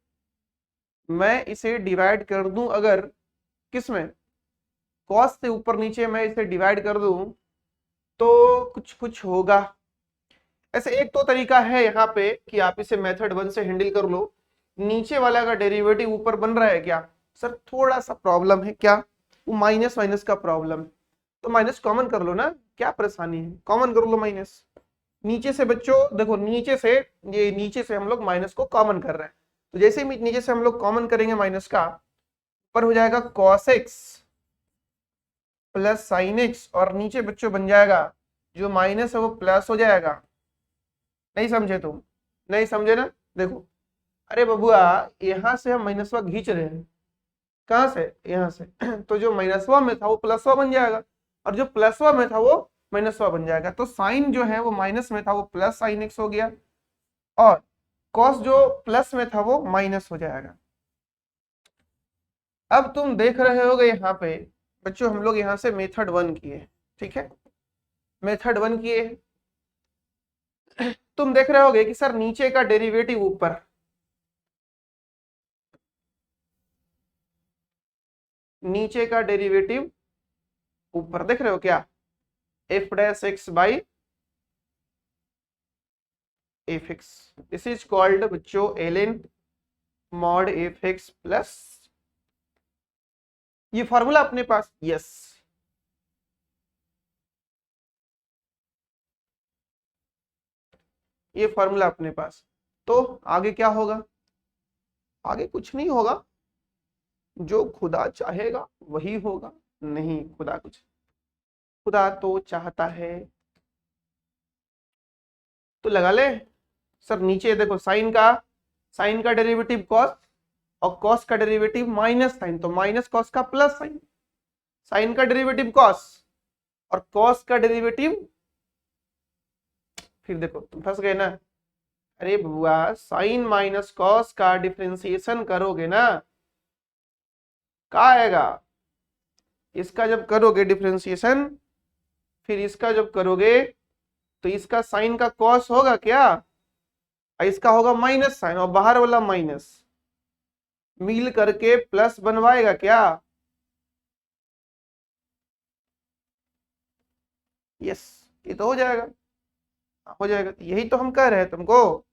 मैं इसे डिवाइड कर दूं, अगर किसमें? कॉस से ऊपर नीचे मैं इसे डिवाइड कर दूं तो कुछ कुछ होगा। ऐसे एक तो तरीका है यहाँ पे कि आप इसे मेथड 1 से हैंडल कर लो। नीचे वाला का डेरिवेटिव ऊपर बन रहा है क्या? सर थोड़ा सा प्रॉब्लम है क्या? वो माइनस माइनस का प्रॉब्लम, तो माइनस कॉमन कर लो ना, क्या परेशानी है? कॉमन कर लो माइनस। नीचे से बच्चों देखो, नीचे से, ये नीचे से हम लोग माइनस को कॉमन कर रहे हैं, तो जैसे ही नीचे से हम लोग कॉमन करेंगे माइनस का, ऊपर हो जाएगा cos x plus sine x, और नीचे बच्चों बन जाएगा जो माइनस है वो प्लस हो जाएगा। नहीं समझे तुम? नहीं समझे ना? देखो, अरे बबुआ यहाँ से हम माइनसवा खींच रहे हैं, कहाँ से? यहाँ से तो जो माइनसवा में था वो प्लसवा बन जाएगा, और जो प्लसवा में था वो माइनसवा बन जाएगा। तो साइन जो है वो माइनस में था वो प्लस साइन एक्स हो गया, और कॉस जो प्लस में था वो माइनस हो जाएगा। अब तुम देख रहे होगे यहाँ पे बच्चों, हम लोग यहाँ से मेथड 1 किए, ठीक है, मेथड 1 किए। तुम देख रहे होगे कि सर नीचे का डेरिवेटिव ऊपर, नीचे का डेरिवेटिव ऊपर देख रहे हो क्या? F dash x by f x, this is called बच्चों ln mod f x plus, ये फॉर्मूला अपने पास, यस, ये फॉर्मूला अपने पास। तो आगे क्या होगा? आगे कुछ नहीं होगा, जो खुदा चाहेगा वही होगा। नहीं, खुदा तो चाहता है तो लगा ले। सर नीचे देखो, साइन का डेरिवेटिव कॉस, और कॉस का डेरिवेटिव माइनस साइन, तो माइनस कॉस का प्लस साइन, साइन का डेरिवेटिव कॉस और कॉस का डेरिवेटिव, फिर देखो तुम फंस गए ना। अरे बुआ, साइन माइनस कॉस का डिफरेंशिएशन करोगे ना, क्या आएगा? इसका जब करोगे डिफरेंशिएशन, फिर इसका जब करोगे तो इसका साइन का कॉस होगा क्या, और इसका होगा माइनस साइन, और बाहर वाला माइनस मिल करके प्लस बनवाएगा क्या? यस, ये तो हो जाएगा, हो जाएगा। यही तो हम कह रहे हैं तुमको।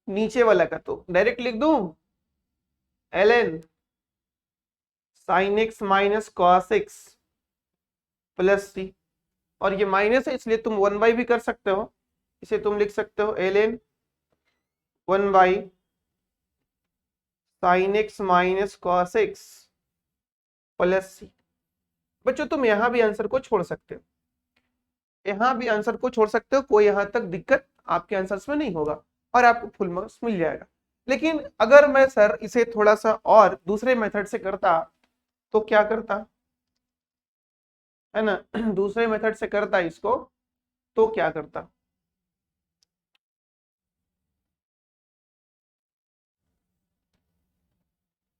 नीचे वाला का तो डायरेक्ट लिख दूं, ln sine x minus cos x plus c, और ये माइनस है इसलिए तुम 1 भी कर सकते हो, इसे तुम लिख सकते हो ln 1 sine x minus cos x plus c. बच्चों तुम यहां भी आंसर को छोड़ सकते हो, यहां भी आंसर को छोड़ सकते हो, कोई यहां तक दिक्कत आपके आंसर्स में नहीं होगा, और आपको फुल मार्क्स मिल जाएगा। लेकिन अगर मैं सर इसे थोड़ा सा और दूसरे मेथड से करता तो क्या करता, है ना दूसरे मेथड से करता इसको तो क्या करता?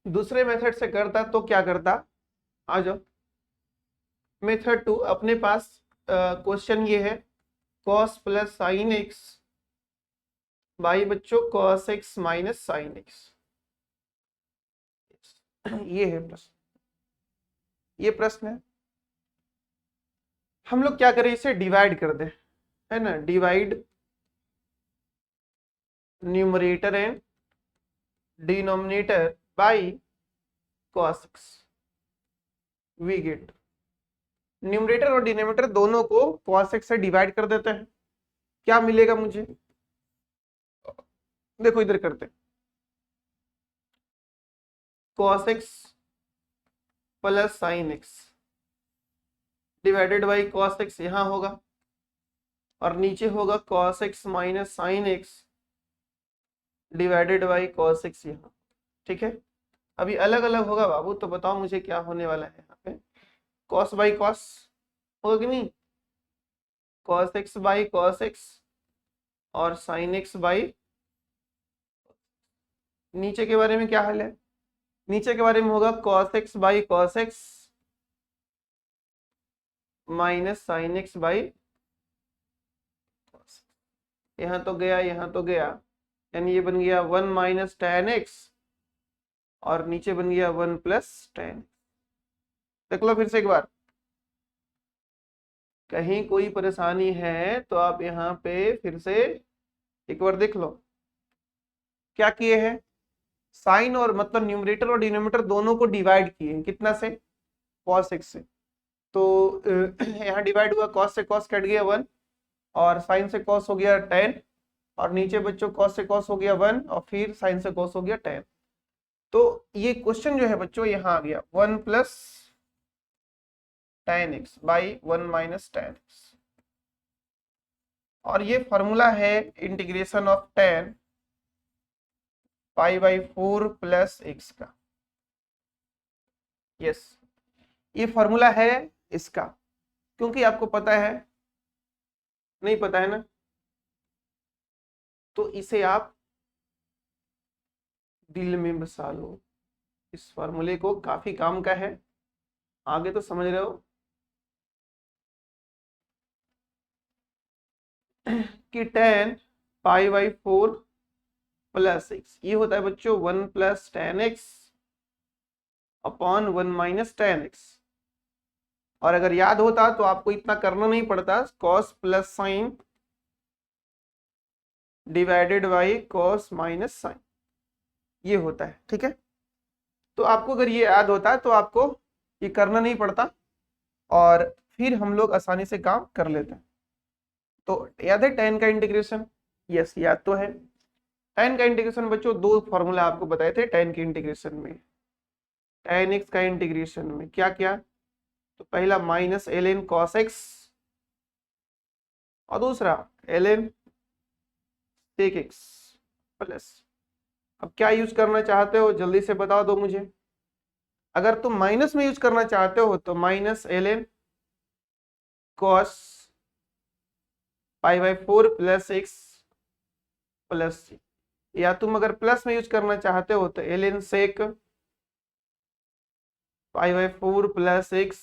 दूसरे मेथड से करता तो क्या करता? आ जाओ, मेथड 2 अपने पास। क्वेश्चन ये है, cos plus sine x by बच्चों cos x minus sine x, ये है प्रश्न, ये प्रश्न है। हम लोग क्या करें, इसे डिवाइड कर दे, है ना, divide numerator and denominator by cos x, we get numerator और डिनोमिनेटर दोनों को cos x से डिवाइड कर देते हैं, क्या मिलेगा मुझे? देखो इधर करते हैं, cos x plus sine x divided by cos x यहां होगा, और नीचे होगा cos x minus sine x divided by cos x यहाँ, ठीक है। अभी अलग अलग होगा बाबू, तो बताओ मुझे क्या होने वाला है यहाँ पे? cos बाई cos होगा कि नहीं, cos x by cos x और sin x बाई, नीचे के बारे में क्या हाल है? नीचे के बारे में होगा cos x by cos x minus sine x by, यहाँ तो गया, यहाँ तो गया, यानी ये बन गया 1 माइनस टेन एक्स, और नीचे बन गया 1 प्लस टेन। देख लो फिर से एक बार, कहीं कोई परेशानी है तो आप यहाँ पे फिर से एक बार देख लो। क्या किए हैं, साइन और मतलब न्यूमरेटर और डिनोमिनेटर दोनों को डिवाइड किए हैं, कितना से? cos x से। तो यहाँ डिवाइड हुआ, cos से cos कट गया 1, और साइन से कॉस हो गया 10, और नीचे बच्चों कॉस से कॉस हो गया 1, और फिर साइन से कॉस हो गया 10। तो ये क्वेश्चन जो है बच्चों यहाँ आ गया 1 plus tan x by 1 minus tan x, और ये फॉर्मूला है integration of tan pi by 4 plus x का। यस, ये फॉर्मूला है इसका, क्योंकि आपको पता है, नहीं पता है ना, तो इसे आप दिल में बसा लो। इस फॉर्मूले को काफी काम का है, आगे तो समझ रहे हो कि tan pi by 4 plus x ये होता है बच्चों 1 plus tan x upon 1 minus tan x। और अगर याद होता तो आपको इतना करना नहीं पड़ता, cos plus sine divided by cos minus sine, ये होता है। ठीक है, तो आपको अगर ये याद होता तो आपको ये करना नहीं पड़ता, और फिर हम लोग आसानी से काम कर लेते हैं। तो याद है tan का इंटीग्रेशन? यस, याद तो है। tan का इंटीग्रेशन बच्चों दो फॉर्मूला आपको बताए थे tan के इंटीग्रेशन में। tan x का इंटीग्रेशन में क्या क्या, तो पहला माइनस ln cos x, और दूसरा ln sec x प्लस। अब क्या यूज करना चाहते हो जल्दी से बता दो मुझे। अगर तुम माइनस में यूज करना चाहते हो तो minus ln cos pi by 4 plus x plus, या तुम अगर प्लस में यूज करना चाहते हो तो ln sec pi by 4 plus x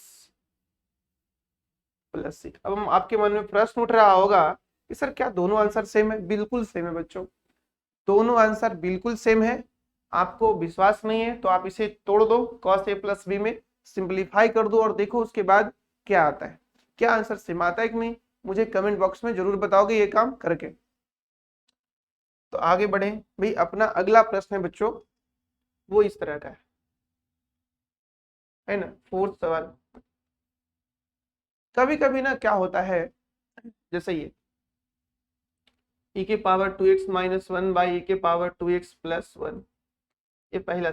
plus c। अब आपके मन में प्रश्न उठ रहा होगा कि सर क्या दोनों आंसर सेम है? बिल्कुल सेम है बच्चों, दोनों आंसर बिल्कुल सेम है। आपको विश्वास नहीं है तो आप इसे तोड़ दो, cos a प्लस b में सिंप्लीफाई कर दो और देखो उसके बाद क्या आता है, क्या आंसर सेम आता है कि नहीं। मुझे कमेंट बॉक्स में जरूर बताओगे ये काम करके। तो आगे बढ़े भाई, अपना अगला प्रश्न है बच्चों वो इस तरह का है ना, फोर्थ सवाल। कभी कभी ना क्या होता है, जैसे ये e के power 2x minus 1 by e के पावर 2x प्लस 1, ये पहला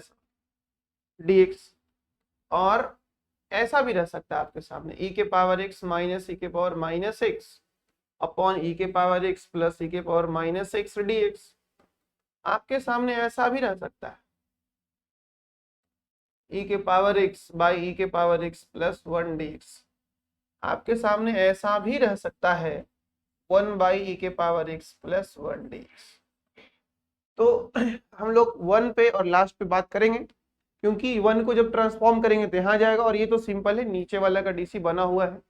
dx, और ऐसा भी रह सकता है आपके सामने e के पावर x माइनस e के power minus x upon e के पावर x प्लस e के पावर माइनस x dx। आपके सामने ऐसा भी रह सकता है e के पावर x बाई e के पावर x प्लस 1 dx। आपके सामने ऐसा भी रह सकता है 1 बाई e के पावर x प्लस 1 dx। तो हम लोग 1 पे और लास्ट पे बात करेंगे, क्योंकि 1 को जब ट्रांसफॉर्म करेंगे तो यहाँ जाएगा, और ये तो सिंपल है, नीचे वाला का डीसी बना हुआ है,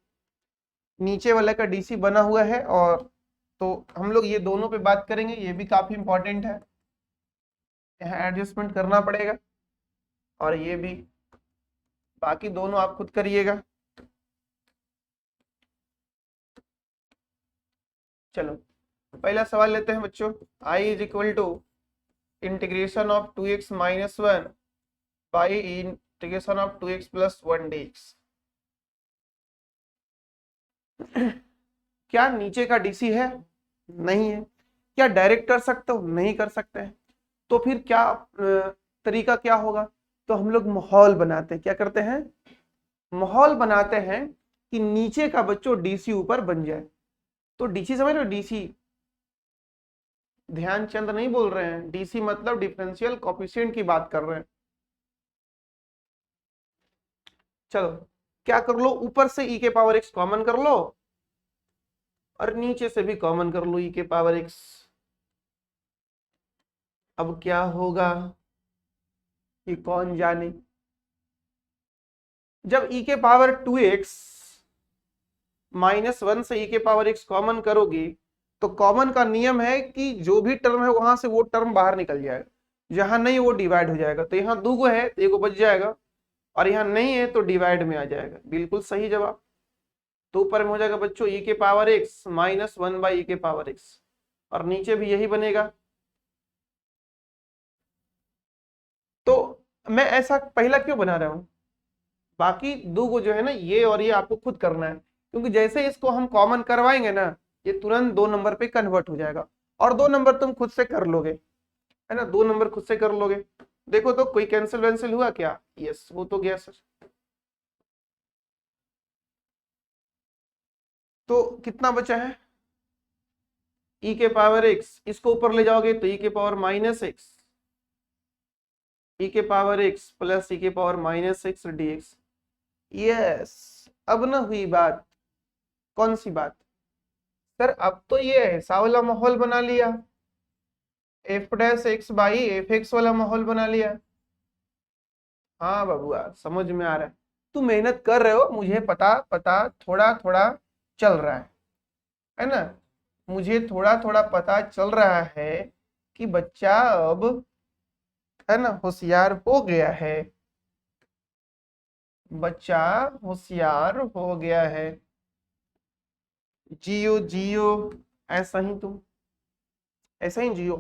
नीचे वाला का डीसी बना हुआ है। और तो हम लोग ये दोनों पे बात करेंगे, ये भी काफी इंपॉर्टेंट है, यहाँ एडजस्टमेंट करना पड़ेगा, और ये भी, बाकी दोनों आप खुद करिएगा। चलो पहला सवाल लेते हैं बच्चों, i is equal to integration of 2x minus 1 by integration of 2x plus 1 dx। क्या नीचे का डीसी है? नहीं है। क्या डायरेक्ट कर सकते हो? नहीं कर सकते हैं। तो फिर क्या तरीका क्या होगा? तो हम लोग माहौल बनाते हैं। क्या करते हैं? माहौल बनाते हैं कि नीचे का बच्चों डीसी ऊपर बन जाए। तो डीसी समझ रहे हो? डीसी ध्यानचंद नहीं बोल रहे हैं, डीसी मतलब डिफरेंशियल कोएफिशिएंट की बात कर रहे हैं। चलो क्या कर लो, ऊपर से e के पावर x कॉमन कर लो और नीचे से भी कॉमन कर लो e के पावर x। अब क्या होगा ये कौन जाने। जब e के पावर 2x माइनस 1 से e के पावर x कॉमन करोगी तो कॉमन का नियम है कि जो भी टर्म है वहां से वो टर्म बाहर निकल जाएगा, जहां नहीं वो डिवाइड हो जाएगा। तो यहाँ 2 है तो 1 बच जाएगा, और यहाँ नहीं है तो डिवाइड में आ जाएगा। बिल्कुल सही जवाब। तो ऊपर में हो जाएगा बच्चों e के power x minus 1 by e के पावर x, और नीचे भी यही बनेगा। तो मैं ऐसा पहला क्यों बना रहा हूं, बाकी 2 को जो है ना ये और ये आपको खुद करना है, क्योंकि जैसे इसको हम कॉमन करवाएंगे ना ये तुरंत 2 नंबर पे कन्वर्ट हो जाएगा। और 2 नंबर तुम खुद से कर लोगे, है ना, 2 नंबर खुद से कर लोगे। देखो तो कोई कैंसिल वैंसिल हुआ क्या? यस, वो तो गया सर। तो कितना बचा है? ई के पावर एक्स, इसको ऊपर ले जाओगे तो ई के पावर माइनस एक्स, ई के पावर एक्स प्लस ई के power minus x D x. Yes, अब ना हुई बात। कौन सी बात? सर अब तो ये ऐसा वाला माहौल बना लिया, F dash x by f x वाला माहौल बना लिया। हाँ बबुआ, समझ में आ रहा है। तू मेहनत कर रहे हो, मुझे पता पता थोड़ा थोड़ा चल रहा है ना, मुझे थोड़ा थोड़ा पता चल रहा है कि बच्चा अब, है ना, होशियार हो गया है, बच्चा होशियार हो गया है। जियो जियो, ऐसा ही तुम, ऐसा ही जियो।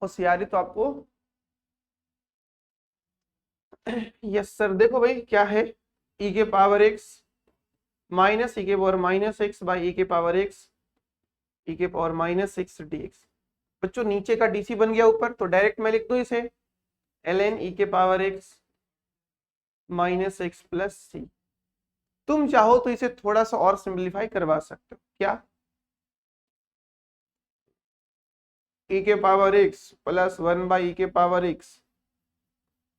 होशियारी तो आपको। यस सर, देखो भाई क्या है, ई के पावर एक्स माइनस ई के power minus x by E के पावर एक्स, ई के power minus x D x. बच्चों नीचे का डीसी बन गया ऊपर, तो डायरेक्ट मैं लिख दूं इसे ln ई के power x minus x plus c. तुम चाहो तो इसे थोड़ा सा और सिंप्लीफाई करवा सकते हो। क्या? ई के power x plus 1 by E के पावर एक्स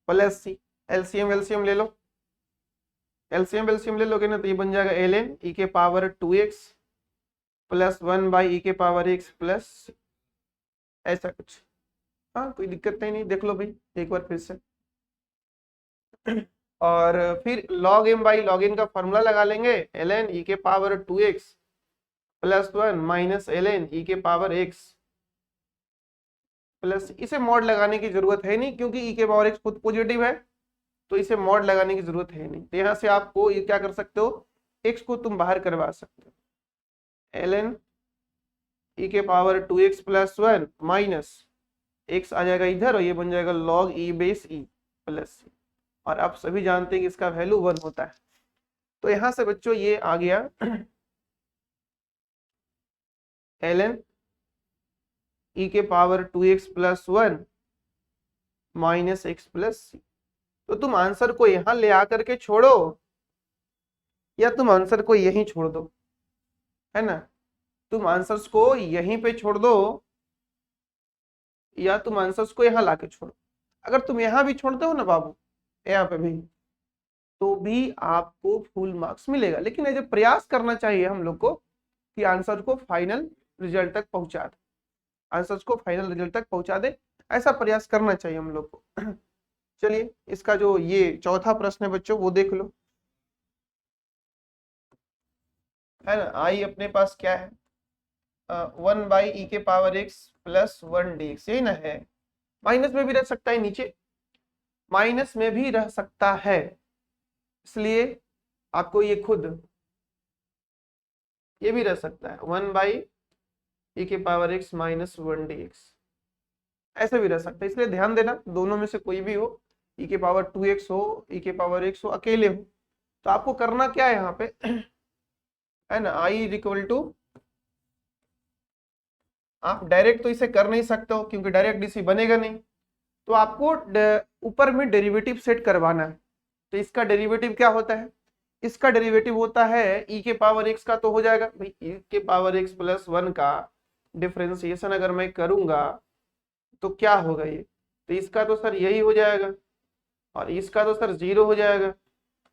प्लस सी। एलसीएम एलसीएम ले लो, एलसीएम एलसीएम ले लोगे ना तो ये बन जाएगा ln ई के power 2x plus 1 by E के पावर x प्लस, ऐसा कुछ। हाँ कोई दिक्कत नहीं, देख लो भाई एक बार फिर से। और फिर log m by log n का फॉर्मूला लगा लेंगे, ln ई के power 2x plus 1 minus ln e के पावर x प्लस, इसे मॉड लगाने की जरूरत है नहीं क्योंकि ई के पावर x खुद पॉजिटिव है, तो इसे मॉड लगाने की जरूरत है नहीं। तो यहाँ से आपको ये क्या कर सकते हो, x को तुम बाहर करवा सकते हो, ln ई के power 2x plus 1 minus x आ जाएगा इधर और ये बन जाएगा log e base e plus c। और आप सभी जानते हैं कि इसका वैल्यू 1 होता है। तो यहां से बच्चों ये आ गया ln ई के power 2x plus 1 minus x plus c. तो तुम आंसर को यहां ले आकर के छोड़ो या तुम आंसर को यहीं छोड़ दो, है ना, तुम आंसर्स को यहीं पे छोड़ दो या तुम आंसर्स को यहां लाके छोड़ो। अगर तुम यहां भी छोड़ते हो ना बाबू, यहाँ पे भी, तो भी आपको फुल मार्क्स मिलेगा। लेकिन ऐसे प्रयास करना चाहिए हम लोग को कि आंसर को फाइनल रिजल्ट तक पहुंचा दे, आंसर्स को फाइनल रिजल्ट तक पहुंचा दे, ऐसा प्रयास करना चाहिए हम लोग को। चलिए इसका जो ये चौथा प्रश्न है बच्चों वो देख लो, है ना। आई अपने पास क्या है, 1 बाई ई के power x plus 1 D X, यही ना है। माइनस में भी रह सकता है, नीचे माइनस में भी रह सकता है, इसलिए आपको ये खुद, ये भी रह सकता है 1 बाई ई के power x minus 1 D x, ऐसे भी रह सकता है। इसलिए ध्यान देना दोनों में से कोई भी हो, ई के पावर 2x हो, ई के पावर x हो, अकेले हो, तो आपको करना क्या है यहाँ पे, है ना, आई इक्वल टू, आप डायरेक्ट तो इसे कर नहीं सकते हो क्योंकि डायरेक्ट डीसी बनेगा नहीं, तो आपको ऊपर में डेरिवेटिव सेट करवाना है। तो इसका डेरिवेटिव क्या होता है, इसका डेरिवेटिव होता है ई के पावर एक्स का, तो हो जाएगा भाई ई के पावर एक्स प्लस 1 का डिफरेंशिएशन अगर मैं करूंगा तो क्या होगा ये, तो इसका तो सर यही हो जाएगा और इसका तो सर 0 हो जाएगा।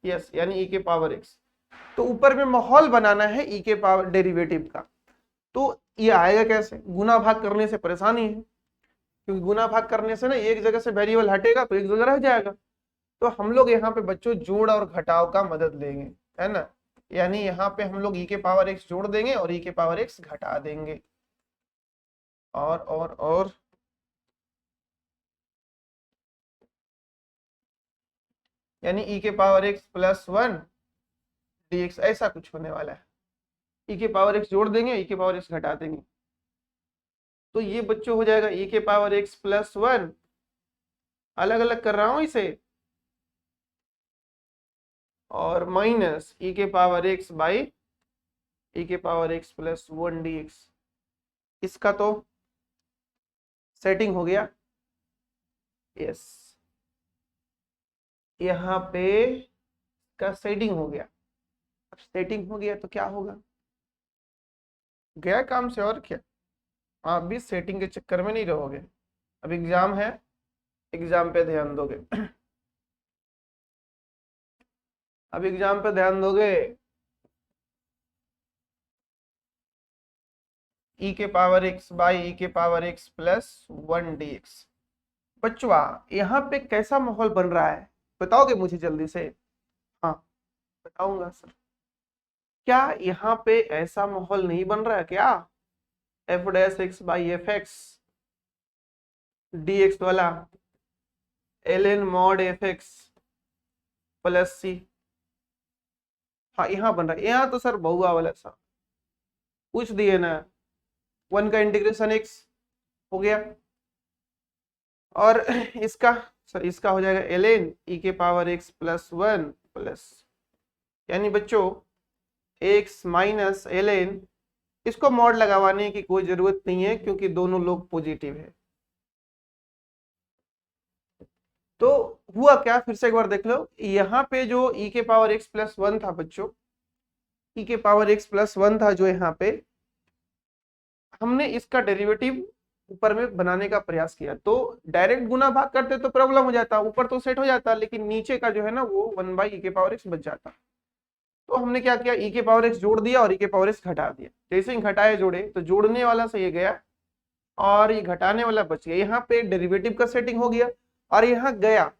यस, यानी ई के पावर एक्स। तो ऊपर में माहौल बनाना है ई के पावर डेरिवेटिव का, तो ये आएगा कैसे, गुना भाग करने से परेशानी है, क्योंकि गुना भाग करने से ना एक जगह से वेरिएबल हटेगा तो एक जगह रह जाएगा। तो हम लोग यहाँ पे बच्चों जोड़ और घटाव का मदद लेंगे, है ना, यानी यहाँ पे हम लोग ई के पावर एक्स जोड़ देंगे और ई के पावर एक्स घटा देंगे। और यानी ई के पावर एक्स प्लस 1 dx, ऐसा कुछ होने वाला है। ई के पावर एक्स जोड़ देंगे, ई के पावर एक्स घटा देंगे, तो ये बच्चों हो जाएगा ई के पावर एक्स प्लस 1, अलग अलग कर रहा हूं इसे, और माइनस ई के पावर एक्स बाई e के पावर x प्लस 1 dx। इसका तो सेटिंग हो गया। यस, यहाँ पे का सेटिंग हो गया। अब सेटिंग हो गया तो क्या होगा, गया काम से, और क्या। आप भी सेटिंग के चक्कर में नहीं रहोगे। अब एग्जाम है, एग्जाम पे ध्यान दोगे। अब एग्जाम पे ध्यान दोगे। e के पावर x बाई e के पावर x प्लस 1 dx। बच्चों यहाँ पे कैसा माहौल बन रहा है बताओगे मुझे जल्दी से। हाँ बताऊंगा सर। क्या यहाँ पे ऐसा माहौल नहीं बन रहा है क्या, f dash x by f x D x वाला, l n mod f x plus c. हाँ यहाँ बन रहा है। यहाँ तो सर बहुआ वाला सा पूछ दिए ना, 1 का इंटीग्रेशन x हो गया, और इसका सर इसका हो जाएगा एल एन ई के पावर x प्लस 1 प्लस, यानी बच्चों x माइनस एल एन। इसको मॉड लगावाने की कोई जरूरत नहीं है क्योंकि दोनों लोग पॉजिटिव है। तो हुआ क्या, फिर से एक बार देख लो। यहाँ पे जो e के पावर x प्लस 1 था बच्चों, e के पावर x प्लस 1 था जो यहाँ पे, हमने इसका डेरिवेटिव ऊपर में बनाने का प्रयास किया। तो डायरेक्ट गुना भाग करते तो प्रॉब्लम हो जाता, ऊपर तो सेट हो जाता, लेकिन नीचे का जो है ना वो 1 बाई ई के पावर x बच जाता। तो हमने क्या किया, e के पावर x जोड़ दिया और e के पावर x घटा दिया। जैसे ही घटाए जोड़े तो जोड़ने वाला से ये गया और ये घटाने वाला बच गया। यहाँ पे डेरिवेटिव का सेटिंग हो गया और यहाँ गया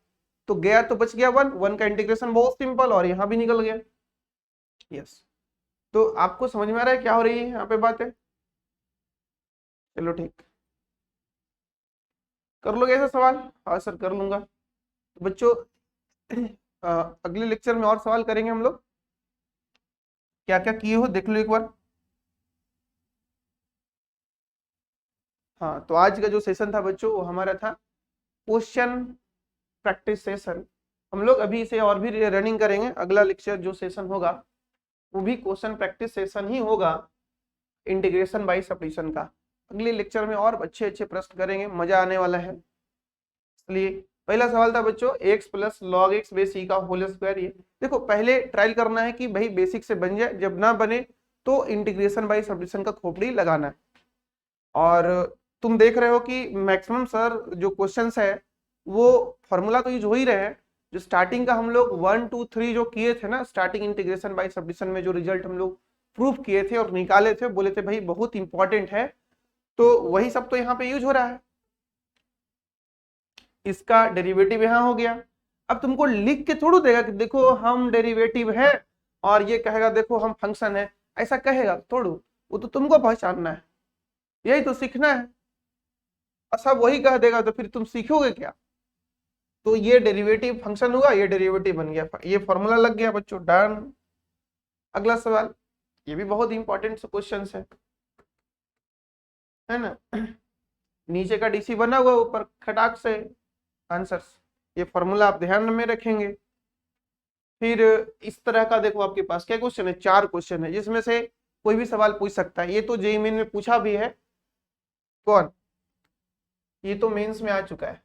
तो बच गया 1। 1 का इंटीग्रेशन बहुत सिंपल और यहाँ भी निकल गया। यस, तो आपको समझ में आ रहा है क्या हो रही है यहाँ पे बातें। चलो ठीक, कर लोगे ऐसा सवाल। हाँ सर कर लूंगा। तो बच्चों अगले लेक्चर में और सवाल करेंगे हम लोग, क्या क्या किए हो देख लो एक बार। हाँ तो आज का जो सेशन था बच्चों वो हमारा था क्वेश्चन प्रैक्टिस सेशन। हम लोग अभी इसे और भी रनिंग करेंगे। अगला लेक्चर जो सेशन होगा वो भी क्वेश्चन प्रैक्टिस सेशन ही होगा, इंटीग्रेशन बाय सब्ट्रैक्शन का। अगले लेक्चर में और अच्छे अच्छे प्रश्न करेंगे, मजा आने वाला है। इसलिए पहला सवाल था बच्चों x plus log x base e का होल स्क्वायर। ये देखो पहले ट्रायल करना है कि भाई बेसिक से बन जाए, जब ना बने तो इंटीग्रेशन बाय सब्ट्रैक्शन का खोपड़ी लगाना है। और तुम देख रहे हो कि मैक्सिमम सर जो क्वेश्चंस है वो फॉर्मूला तो यूज हो ही रहे हैं। जो स्टार्टिंग का हम लोग 1 2 3 जो किए थे ना, स्टार्टिंग इंटीग्रेशन बाय सब्ट्रैक्शन में जो रिजल्ट हम लोग प्रूफ किए थे और निकाले थे, बोले थे भाई बहुत इंपॉर्टेंट है, तो वही सब तो यहाँ पे यूज हो रहा है। इसका डेरिवेटिव यहाँ हो गया। अब तुमको लिख के थोड़ा देगा कि देखो हम डेरिवेटिव है और ये कहेगा देखो हम फंक्शन है, ऐसा कहेगा थोड़ा। वो तो तुमको पहचानना है, यही तो सीखना है। सब वही कह देगा तो फिर तुम सीखोगे क्या। तो ये डेरिवेटिव फंक्शन हुआ, ये डेरिवेटिव बन गया, ये फॉर्मूला लग गया बच्चों, डन। अगला सवाल, ये भी बहुत इंपॉर्टेंट क्वेश्चन है ना। नीचे का डीसी बना हुआ, ऊपर खटाक से आंसर्स। ये फॉर्मूला आप ध्यान में रखेंगे। फिर इस तरह का देखो आपके पास क्या क्वेश्चन है, 4 क्वेश्चन है, जिसमें से कोई भी सवाल पूछ सकता है। ये तो जेईई मेन में पूछा भी है। कौन, ये तो मेंस में आ चुका है,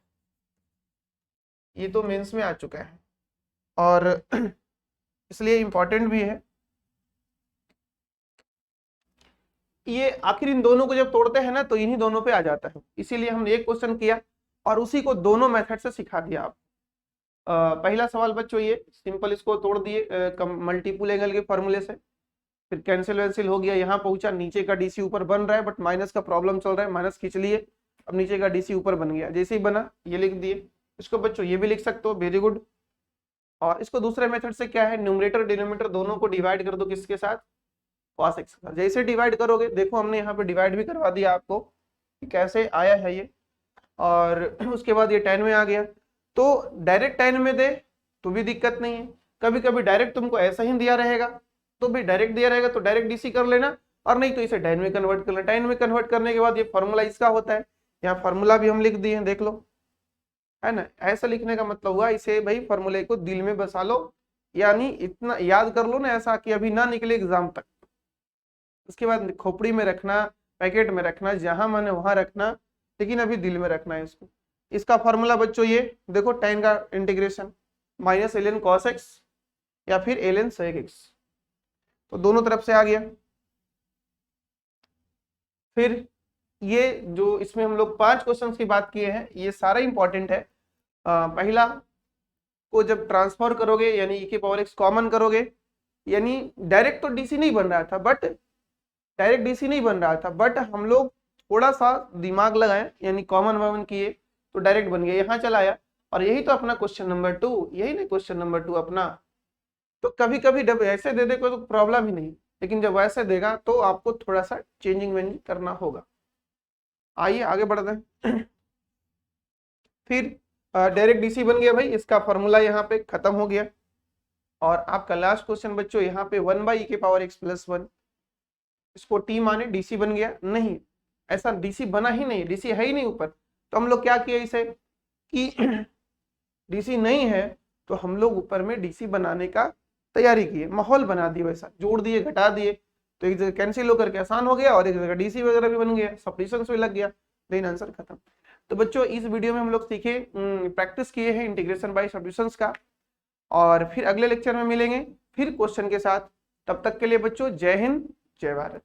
ये तो मेंस में आ चुका है और इसलिए इंपॉर्टेंट भी है। ये आखिर इन दोनों को जब तोड़ते हैं ना तो इन्हीं दोनों पे आ जाता है, इसीलिए हमने एक क्वेश्चन किया और उसी को दोनों मेथड से सिखा दिया आप। पहला सवाल बच्चों ये सिंपल, इसको तोड़ दिए मल्टीपल एंगल के फॉर्मूले से, फिर कैंसिल वैंसिल हो गया, यहाँ पहुंचा, नीचे का डीसी ऊपर बन रहा है बट माइनस का प्रॉब्लम चल रहा है, माइनस खींच लिए, अब नीचे का डीसी ऊपर बन गया। जैसे ही बना ये लिख दिए। इसको बच्चों ये भी लिख सकते हो, वेरी गुड। और इसको दूसरे मेथड से क्या है, न्यूमरेटर डिनोमिनेटर दोनों को डिवाइड कर दो, किसके साथ, cos x का। जैसे डिवाइड करोगे, देखो हमने यहाँ पे डिवाइड भी करवा दिया आपको कि कैसे आया है ये, और उसके बाद ये 10 में आ गया। तो डायरेक्ट 10 में दे तो भी दिक्कत नहीं है, कभी कभी डायरेक्ट तुमको ऐसा ही दिया रहेगा तो भी डायरेक्ट दिया रहेगा तो डायरेक्ट डीसी कर लेना, और नहीं तो इसे 10 में कन्वर्ट कर लेना। 10 में कन्वर्ट करने के बाद ये फॉर्मूला इसका होता है, यहाँ फॉर्मूला भी हम लिख दिए हैं, देख लो, है ना। ऐसा लिखने का मतलब हुआ इसे भाई फॉर्मूले को दिल में बसा लो, यानी इतना याद कर लो ना ऐसा कि अभी ना निकले एग्जाम तक। उसके बाद खोपड़ी में रखना, पैकेट में रखना, जहां मन वहां रखना, लेकिन अभी दिल में रखना है इसको। इसका फॉर्मूला बच्चों ये देखो, tan का integration minus ln cos x या फिर ln sec x, तो दोनों तरफ से आ गया। फिर ये जो इसमें हम लोग 5 क्वेश्चंस की बात किए हैं, ये सारा इंपॉर्टेंट है। पहला को जब ट्रांसफर करोगे यानी e की पावर x कॉमन करोगे, यानी डायरेक्ट तो डीसी नहीं बन रहा था, बट हम लोग थोड़ा सा दिमाग लगाए, यानी कॉमन वॉमन किए तो डायरेक्ट बन गया, यहाँ चला आया। और यही तो अपना क्वेश्चन नंबर 2, यही नहीं क्वेश्चन नंबर 2 अपना। तो कभी कभी जब ऐसे दे दे कोई तो प्रॉब्लम ही नहीं, लेकिन जब वैसे देगा तो आपको थोड़ा सा चेंजिंग वेंजिंग करना होगा। आइए आगे बढ़ते हैं। फिर डायरेक्ट डीसी बन गया भाई, इसका फॉर्मूला यहाँ पे खत्म हो गया। और आपका लास्ट क्वेश्चन बच्चों यहाँ पे 1/e की पावर x + 1, इसको t माने डीसी बन गया। नहीं, ऐसा डीसी बना ही नहीं, डीसी है ही नहीं ऊपर। तो हम लोग क्या किए इसे कि डीसी नहीं है तो हम लोग ऊपर में डीसी बनाने का तैयारी किए, माहौल बना दिए, वैसा जोड़ दिए घटा दिए, तो एक जगह कैंसिल होकर के आसान हो गया और एक जगह डीसी वगैरह भी बन गया, सब्स्टिट्यूशंस भी लग गया, देन आंसर खत्म। तो बच्चों इस वीडियो में हम लोग सीखे, प्रैक्टिस किए हैं इंटीग्रेशन बाय सब्स्टिट्यूशंस का, और फिर अगले लेक्चर में मिलेंगे फिर क्वेश्चन के साथ। तब तक के लिए बच्चों जय हिंद जय भारत।